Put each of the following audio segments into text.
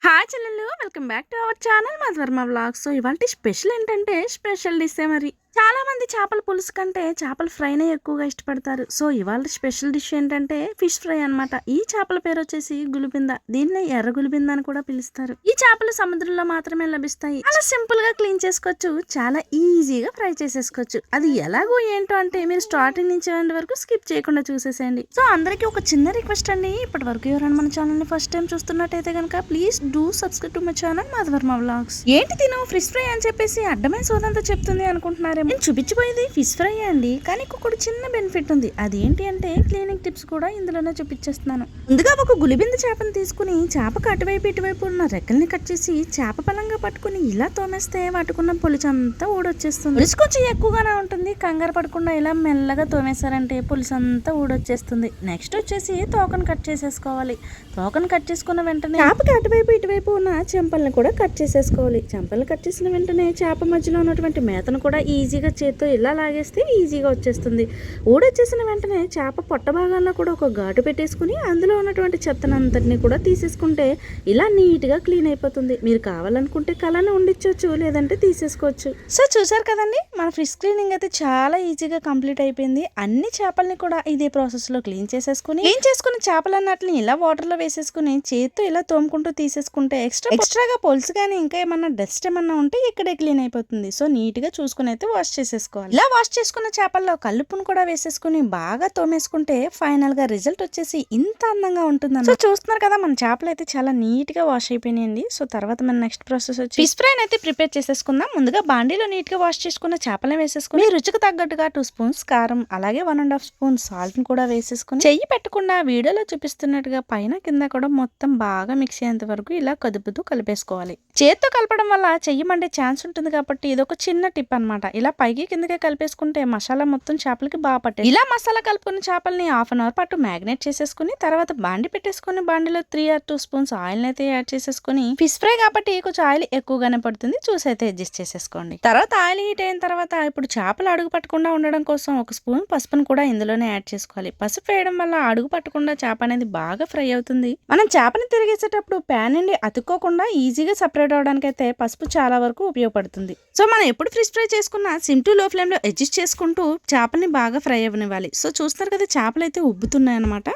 Hi చెల్లెలు, welcome back to our channel Madhuvarma vlogs. So ఇవాళ special ఏంటంటే స్పెషల్ డిష్ మరి. చాలా మంది చేపల పులుసు కంటే చేపల ఫ్రైనే ఎక్కువగా ఇష్టపడతారు. సో ఇవాళ స్పెషల్ డిష్ ఏంటంటే ఫిష్ ఫ్రై అన్నమాట. ఈ చేపల పేరు వచ్చేసి గులిబింద. దీన్ని ఎర్ర గులిబింద అని కూడా పిలుస్తారు. ఈ చేపలు సముద్రంలో మాత్రమే లభిస్తాయి. చాలా సింపుల్ గా క్లీన్ చేసుకోవచ్చు, చాలా ఈజీగా ఫ్రై చేసేసుకోవచ్చు. అది ఎలాగో ఏంటో అంటే మీరు స్టార్టింగ్ నుంచి ఎండ్ వరకు స్కిప్ చేయకుండా చూసేసేయండి. సో అందరికి ఒక చిన్న రిక్వెస్ట్ అండి, ఇప్పటి వరకు ఎవరైనా మన ఛానల్ ని ఫస్ట్ టైం చూస్తున్నట్టయితే కనుక please do subscribe to my channel Madhuvarma vlogs. ఏంటి తిను ఫిష్ ఫ్రై అని చెప్పేసి అడ్డమైన సోదంతా చెప్తుంది అనుకుంటున్నారు. నేను చూపించబోయేది ఫిష్ ఫ్రై అండి, కానీ ఇంకొకటి చిన్న బెనిఫిట్ ఉంది. అదేంటి అంటే క్లీనింగ్ టిప్స్ కూడా ఇందులోనే చూపించేస్తున్నాను. ముందుగా ఒక గులిబింద చేపను తీసుకుని చేపకు అటువైపు ఇటువైపు ఉన్న రెక్కల్ని కట్ చేసి చేప పలంగా పట్టుకుని ఇలా తోమేస్తే వాటికున్న పులుసంతా ఊడొచ్చేస్తుంది. పులుసు కొంచెం ఎక్కువగానే ఉంటుంది, కంగారు పడకుండా ఇలా మెల్లగా తోమేశారంటే పులుసంతా ఊడొచ్చేస్తుంది. నెక్స్ట్ వచ్చేసి తోకను కట్ చేసేసుకోవాలి. తోకను కట్ చేసుకున్న వెంటనే చేపకి అటువైపు ఇటువైపు ఉన్న చెంపల్ని కూడా కట్ చేసేసుకోవాలి. చెంపల్ని కట్ చేసిన వెంటనే చేప మధ్యలో ఉన్నటువంటి మేతను కూడా ఈజీగా చేత్తో ఇలా లాగేస్తే ఈజీగా వచ్చేస్తుంది. ఊడొచ్చేసిన వెంటనే చేప పొట్ట భాగాల్లో కూడా ఒక ఘాటు పెట్టేసుకుని అందులో ఉన్నటువంటి చెత్తనంతటిని కూడా తీసేసుకుంటే ఇలా నీట్గా క్లీన్ అయిపోతుంది. మీరు కావాలనుకుంటే కళను ఉండిచ్చవచ్చు, లేదంటే తీసేసుకోవచ్చు. సో చూసారు కదండి, మన ఫిష్ క్లీనింగ్ అయితే చాలా ఈజీగా కంప్లీట్ అయిపోయింది. అన్ని చేపల్ని కూడా ఇదే ప్రాసెస్లో క్లీన్ చేసుకుని చేపలన్నట్లని ఇలా వాటర్లో వేసేసుకుని చేత్తో ఇలా తోముకుంటూ తీసేసుకుంటే ఎక్స్ట్రాగా పొలుసు కానీ ఇంకా ఏమన్నా డస్ట్ ఏమన్నా ఉంటే ఇక్కడే క్లీన్ అయిపోతుంది. సో నీట్గా చూసుకుని అయితే వాష్ చేసేసుకోవాలి. ఇలా వాష్ చేసుకున్న చేపల్లో కల్లుపును కూడా వేసేసుకుని బాగా తోమేసుకుంటే ఫైనల్ గా రిజల్ట్ వచ్చేసి ఇంత అందంగా ఉంటుంది. సో చూస్తున్నారు కదా, మన చేపలు అయితే చాలా నీట్ గా వాష్ అయిపోయినాయండి. సో తర్వాత మన నెక్స్ట్ ప్రాసెస్ వచ్చి ఫిష్ ఫ్రై అయితే ప్రిపేర్ చేసేసుకుందాం. ముందుగా బాండీలో నీట్ గా వాష్ చేసుకున్న చేపలను వేసేసుకుని రుచికి తగ్గట్టుగా 2 స్పూన్స్ కారం, అలాగే 1.5 స్పూన్ సాల్ట్ కూడా వేసేసుకుని చెయ్యి పెట్టకుండా వీడియోలో చూపిస్తున్నట్టుగా పైన కింద కూడా మొత్తం బాగా మిక్స్ అయ్యేంత వరకు ఇలా కదుపుతూ కలిపేసుకోవాలి. చేత్తో కలపడం వల్ల చెయ్యి మండే ఛాన్స్ ఉంటుంది కాబట్టి ఇది ఒక చిన్న టిప్ అనమాట. ఇలా పైకి కిందకే కలిపేసుకుంటే మసాలా మొత్తం చేపలకి బాగా పట్టే. ఇలా మసాలా కలుపుకున్న చేపల్ని 1/2 అవర్ పాటు మ్యాగ్నేట్ చేసేసుకుని తర్వాత బాండి పెట్టేసుకుని బాండిలో 3 or 2 స్పూన్స్ ఆయిల్ అయితే యాడ్ చేసేసుకుని ఫిష్ ఫ్రై కాబట్టి కొంచెం ఆయిల్ ఎక్కువగానే పడుతుంది, చూసి అయితే అడ్జస్ట్ చేసేసుకోండి. తర్వాత ఆయిల్ హీట్ అయిన తర్వాత ఇప్పుడు చేపలు అడుగు పట్టకుండా ఉండడం కోసం 1 స్పూన్ పసుపును కూడా ఇందులోనే యాడ్ చేసుకోవాలి. పసుపు వేయడం వల్ల అడుగు పట్టకుండా చేప అనేది బాగా ఫ్రై అవుతుంది. మనం చేపని తిరిగేసేటప్పుడు ప్యాన్ నుండి అతుక్కోకుండా ఈజీగా సపరేట్ అవడానికి అయితే పసుపు చాలా వరకు ఉపయోగపడుతుంది. సో మనం ఎప్పుడు ఫిష్ ఫ్రై చేసుకున్నా సిమ్ టు లో ఫ్లేమ్ లో అడ్జస్ట్ చేసుకుంటూ చేపని బాగా ఫ్రై అవ్వనివ్వాలి. సో చూస్తారు కదా, చేపలు అయితే ఉబ్బుతున్నాయి అనమాట.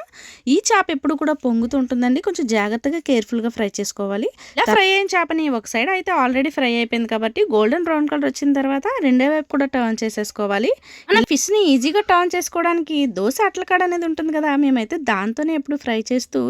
ఈ చేప ఎప్పుడు కూడా పొంగుతూ ఉంటుందండి, కొంచెం జాగ్రత్తగా కేర్ఫుల్ గా ఫ్రై చేసుకోవాలి. ఇలా ఫ్రై అయిన చేపని ఒక సైడ్ అయితే ఆల్రెడీ ఫ్రై అయిపోయింది కాబట్టి గోల్డెన్ బ్రౌన్ కలర్ వచ్చిన తర్వాత రెండో వైపు కూడా టర్న్ చేసేసుకోవాలి. మనం ఫిష్ ని ఈజీగా టర్న్ చేసుకోవడానికి దోశ అట్లకాడ అనేది ఉంటుంది కదా, మేమైతే దాంతోనే ఎప్పుడు ఫ్రై చేస్తూ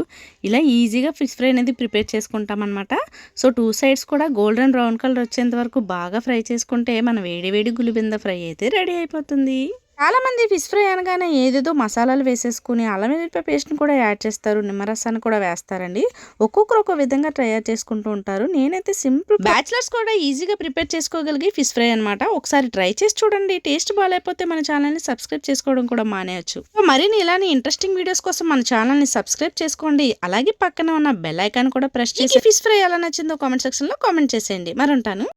ఇలా ఈజీగా ఫిష్ ఫ్రై అనేది ప్రిపేర్ చేసుకుంటాం అనమాట. సో 2 సైడ్స్ కూడా గోల్డెన్ బ్రౌన్ కలర్ వచ్చేంత వరకు బాగా ఫ్రై చేసుకుంటే మన వేడి గులిబింద ఫ్రై అయితే రెడీ అయిపోతుంది. చాలా మంది ఫిష్ ఫ్రై అనగానే ఏదేదో మసాలాలు వేసేసుకుని అల్లం వెల్లుల్లిపాయ పేస్ట్ని కూడా యాడ్ చేస్తారు, నిమ్మరసాన్ని కూడా వేస్తారండి. ఒక్కొక్కరు ఒక విధంగా తయారు చేసుకుంటూ ఉంటారు. నేనైతే సింపుల్ బ్యాచిలర్స్ కూడా ఈజీగా ప్రిపేర్ చేసుకోగలిగే ఫిష్ ఫ్రై అనమాట. ఒకసారి ట్రై చేసి చూడండి. టేస్ట్ బాగాలేకపోతే మన ఛానల్ని సబ్స్క్రైబ్ చేసుకోవడం కూడా మానేయచ్చు. మరిన్ని ఇలానే ఇంట్రెస్టింగ్ వీడియోస్ కోసం మన ఛానల్ని సబ్స్క్రైబ్ చేసుకోండి. అలాగే పక్కన ఉన్న బెల్ ఐకాన్ కూడా ప్రెస్ చేసి ఫిష్ ఫ్రై ఎలా నచ్చిందో కామెంట్ సెక్షన్లో కామెంట్ చేసేయండి. మరి ఉంటాను.